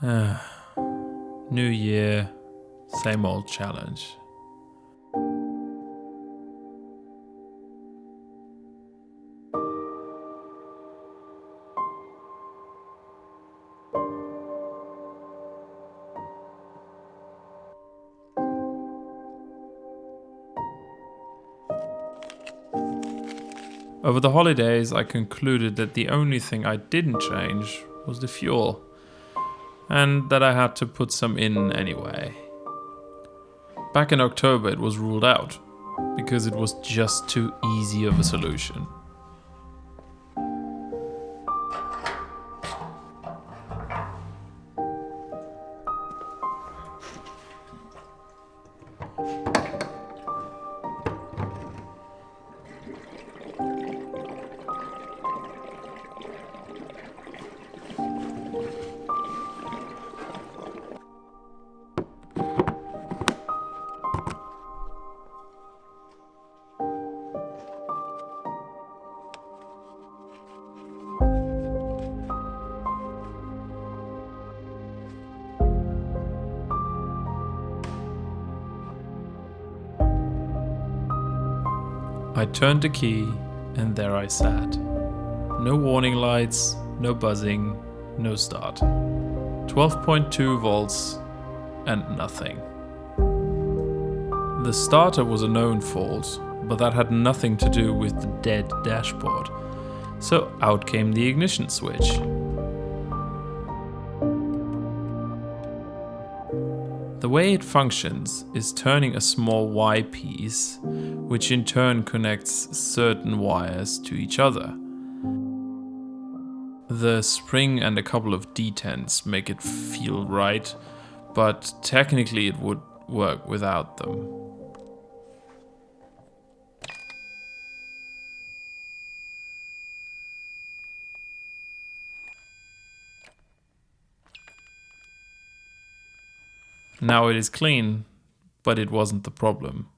New year, same old challenge. Over the holidays, I concluded that the only thing I didn't change was the fuel, and that I had to put some in anyway. Back in October, it was ruled out, because it was just too easy of a solution. I turned the key, and there I sat. No warning lights, no buzzing, no start. 12.2 volts and nothing. The starter was a known fault, but that had nothing to do with the dead dashboard. So out came the ignition switch. The way it functions is turning a small Y piece, which in turn connects certain wires to each other. The spring and a couple of detents make it feel right, but technically it would work without them. Now it is clean, but it wasn't the problem.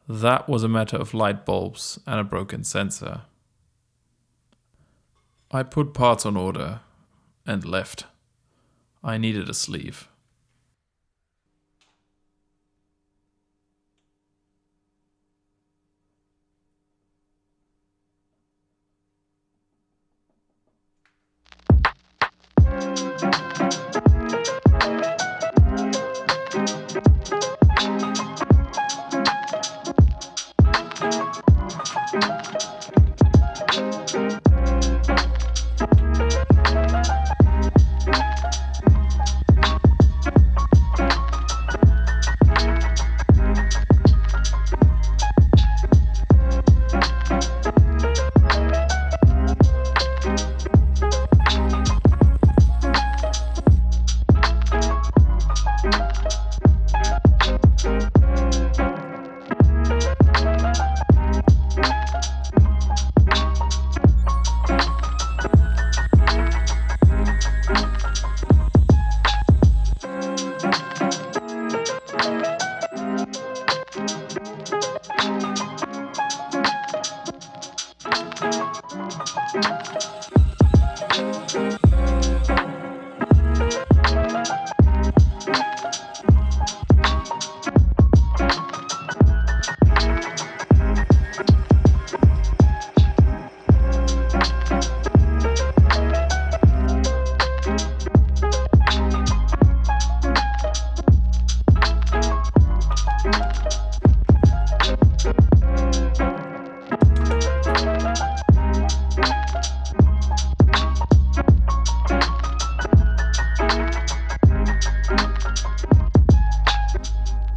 That was a matter of light bulbs and a broken sensor. I put parts on order and left. I needed a sleeve.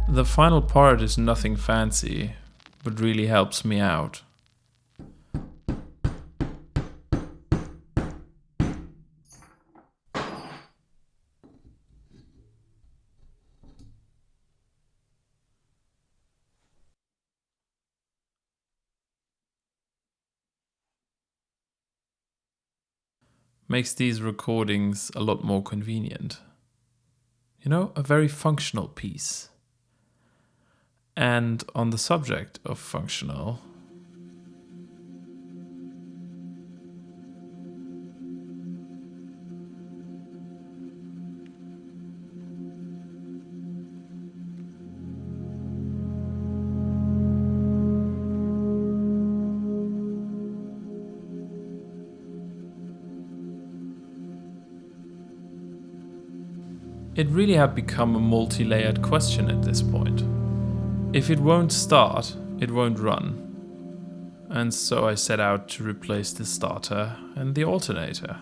The final part is nothing fancy, but really helps me out. Makes these recordings a lot more convenient. You know, a very functional piece. And on the subject of functional, It really had become a multi-layered question at this point. If it won't start, it won't run. And so I set out to replace the starter and the alternator.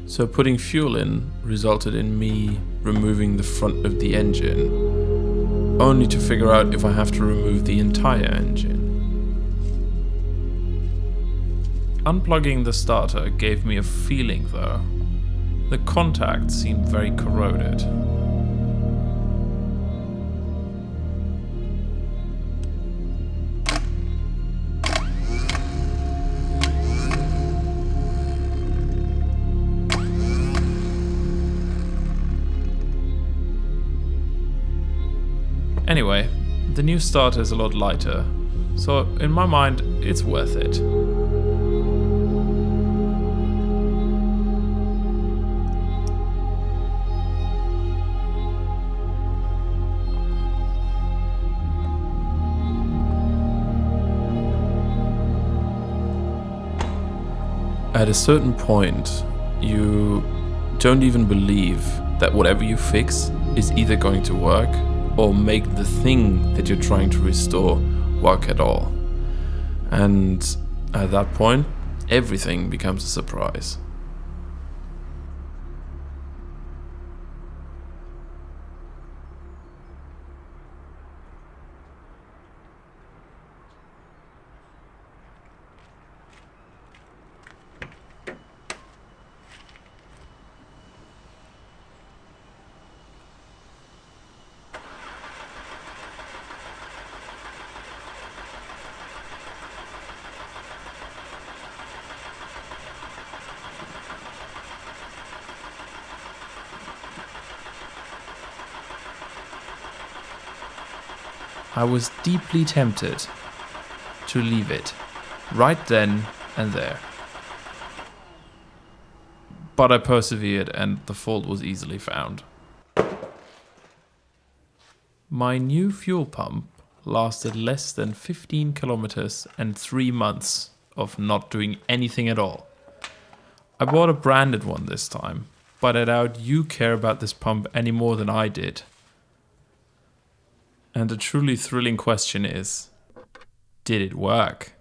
So putting fuel in resulted in me removing the front of the engine, only to figure out if I have to remove the entire engine. Unplugging the starter gave me a feeling though. The contact seemed very corroded. Anyway, the new starter is a lot lighter, so in my mind it's worth it. At a certain point, you don't even believe that whatever you fix is either going to work or make the thing that you're trying to restore work at all. And at that point, everything becomes a surprise. I was deeply tempted to leave it right then and there. But I persevered and the fault was easily found. My new fuel pump lasted less than 15 kilometers and 3 months of not doing anything at all. I bought a branded one this time, but I doubt you care about this pump any more than I did. And the truly thrilling question is, did it work?